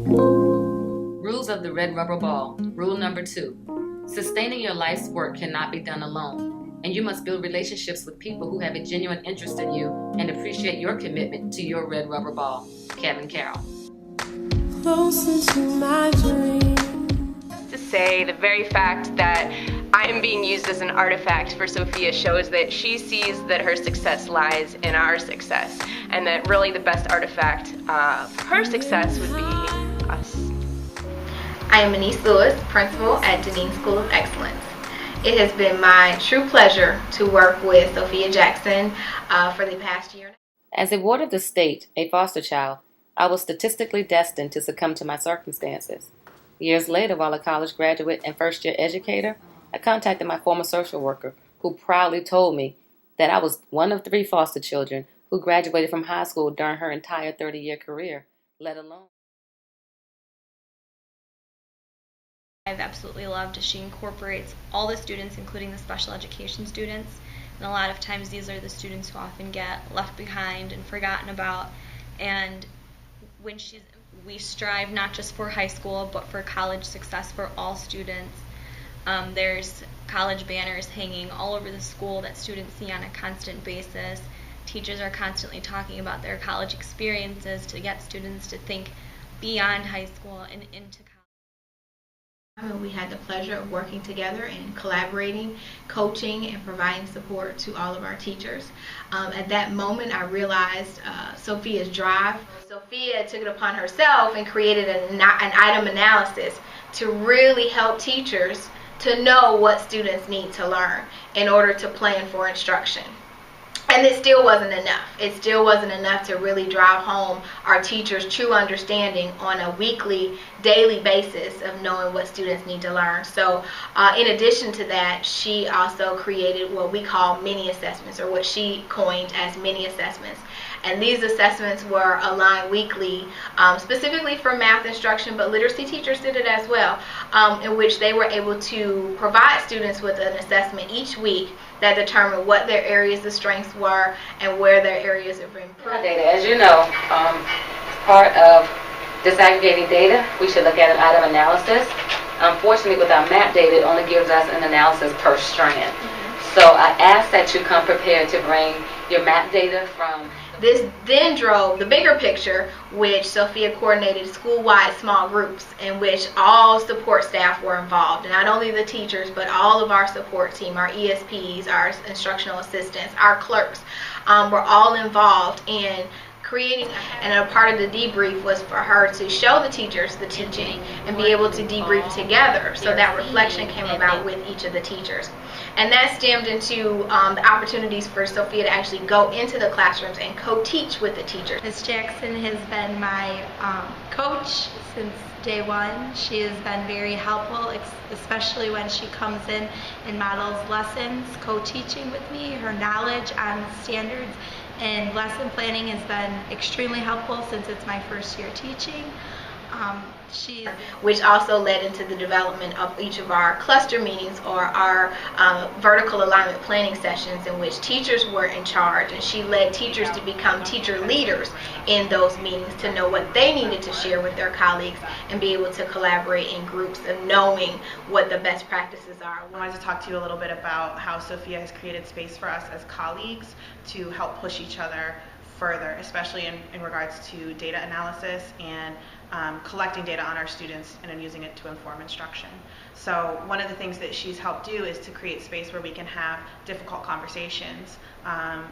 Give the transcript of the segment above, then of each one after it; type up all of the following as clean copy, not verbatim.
Rules of the Red Rubber Ball. Rule number 2. Sustaining your life's work cannot be done alone, and you must build relationships with people who have a genuine interest in you and appreciate your commitment to your Red Rubber Ball. Kevin Carroll. Closer to my dream. To say the very fact that I am being used as an artifact for Sophia shows that she sees that her success lies in our success, and that really the best artifact of her success would be us. I am Anise Lewis, Principal at Deneen School of Excellence. It has been my true pleasure to work with Sophia Jackson for the past year. As a ward of the state, a foster child, I was statistically destined to succumb to my circumstances. Years later, while a college graduate and first-year educator, I contacted my former social worker, who proudly told me that I was one of 3 foster children who graduated from high school during her entire 30-year career, let alone. I've absolutely loved is she incorporates all the students, including the special education students, and a lot of times these are the students who often get left behind and forgotten about. And we strive not just for high school but for college success for all students. There's college banners hanging all over the school that students see on a constant basis. Teachers are constantly talking about their college experiences to get students to think beyond high school and into college. We had the pleasure of working together and collaborating, coaching, and providing support to all of our teachers. At that moment, I realized Sophia's drive. Sophia took it upon herself and created an item analysis to really help teachers to know what students need to learn in order to plan for instruction. And it still wasn't enough. It still wasn't enough to really drive home our teachers' true understanding on a weekly, daily basis of knowing what students need to learn. So in addition to that, she also created what we call mini assessments, or what she coined as mini assessments. And these assessments were aligned weekly, specifically for math instruction, but literacy teachers did it as well, in which they were able to provide students with an assessment each week that determined what their areas of strengths were and where their areas of improvement. Data, as you know, part of disaggregating data, we should look at an item analysis. Unfortunately, with our map data, it only gives us an analysis per strand. So I ask that you come prepared to bring your map data from. This then drove the bigger picture, which Sophia coordinated school-wide small groups in which all support staff were involved. And not only the teachers, but all of our support team, our ESPs, our instructional assistants, our clerks, were all involved in creating, and a part of the debrief was for her to show the teachers the teaching and be able to debrief together, so that reflection came about with each of the teachers. And that stemmed into the opportunities for Sophia to actually go into the classrooms and co-teach with the teachers. Ms. Jackson has been my coach since day one. She has been very helpful, especially when she comes in and models lessons, co-teaching with me. Her knowledge on standards and lesson planning has been extremely helpful since it's my first year teaching. Which also led into the development of each of our cluster meetings, or our vertical alignment planning sessions, in which teachers were in charge, and she led teachers to become teacher leaders in those meetings, to know what they needed to share with their colleagues and be able to collaborate in groups and knowing what the best practices are. I wanted to talk to you a little bit about how Sophia has created space for us as colleagues to help push each other further, especially in regards to data analysis and collecting data on our students and then using it to inform instruction. So one of the things that she's helped do is to create space where we can have difficult conversations,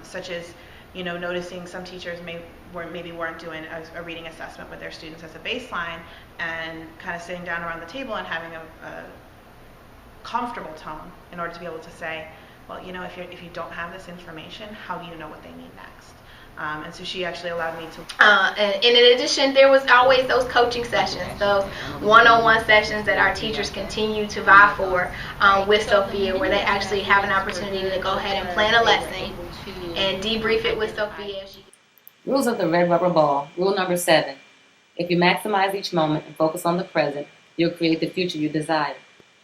such as, noticing some teachers maybe weren't doing a reading assessment with their students as a baseline, and kind of sitting down around the table and having a comfortable tone in order to be able to say, well, if you don't have this information, how do you know what they need next? And so she actually allowed me to. And in addition, there was always those coaching sessions, those one-on-one sessions that our teachers continue to vie for with Sophia, where they actually have an opportunity to go ahead and plan a lesson and debrief it with Sophia. Rules of the Red Rubber Ball. Rule number 7. If you maximize each moment and focus on the present, you'll create the future you desire.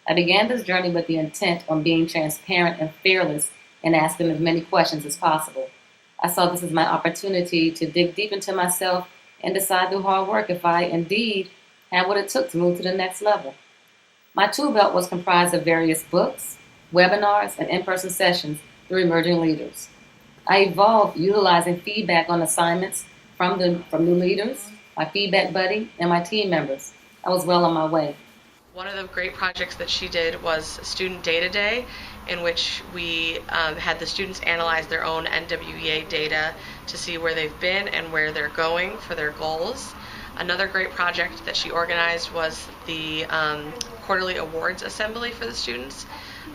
I began this journey with the intent on being transparent and fearless and asking as many questions as possible. I saw this as my opportunity to dig deep into myself and decide through hard work if I indeed had what it took to move to the next level. My tool belt was comprised of various books, webinars, and in-person sessions through emerging leaders. I evolved utilizing feedback on assignments from new leaders, my feedback buddy, and my team members. I was well on my way. One of the great projects that she did was Student Data Day, in which we had the students analyze their own NWEA data to see where they've been and where they're going for their goals. Another great project that she organized was the quarterly awards assembly for the students.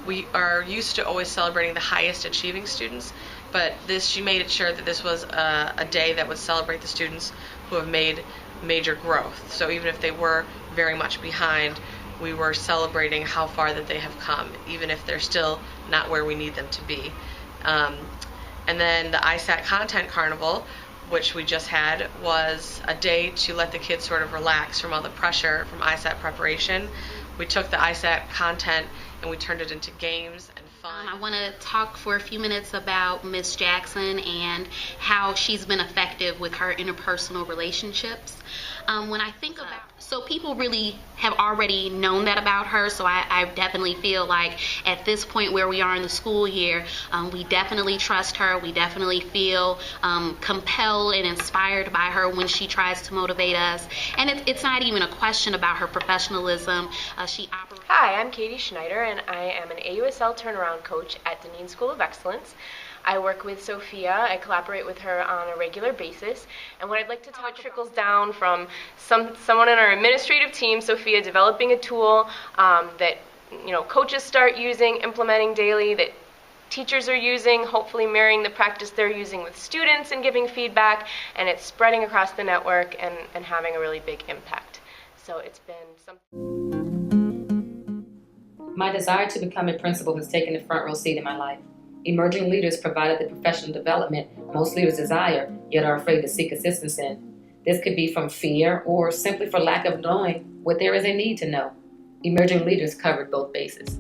We are used to always celebrating the highest achieving students, but she made it sure that this was a day that would celebrate the students who have made major growth. So even if they were very much behind, we were celebrating how far that they have come, even if they're still not where we need them to be. And then the ISAT Content Carnival, which we just had, was a day to let the kids sort of relax from all the pressure from ISAT preparation. We took the ISAT content and we turned it into games and fun. I want to talk for a few minutes about Miss Jackson and how she's been effective with her interpersonal relationships. When I think about, so people really have already known that about her, so I definitely feel like at this point where we are in the school year, we definitely trust her. We definitely feel compelled and inspired by her when she tries to motivate us. And it's not even a question about her professionalism. Hi, I'm Katie Schneider, and I am an AUSL turnaround coach at Deneen School of Excellence. I work with Sophia. I collaborate with her on a regular basis. And what I'd like to talk trickles down from someone in our administrative team, Sophia, developing a tool that coaches start using, implementing daily, that teachers are using, hopefully mirroring the practice they're using with students and giving feedback, and it's spreading across the network and having a really big impact. So it's been something. My desire to become a principal has taken a front row seat in my life. Emerging leaders provided the professional development most leaders desire, yet are afraid to seek assistance in. This could be from fear or simply for lack of knowing what there is a need to know. Emerging leaders covered both bases.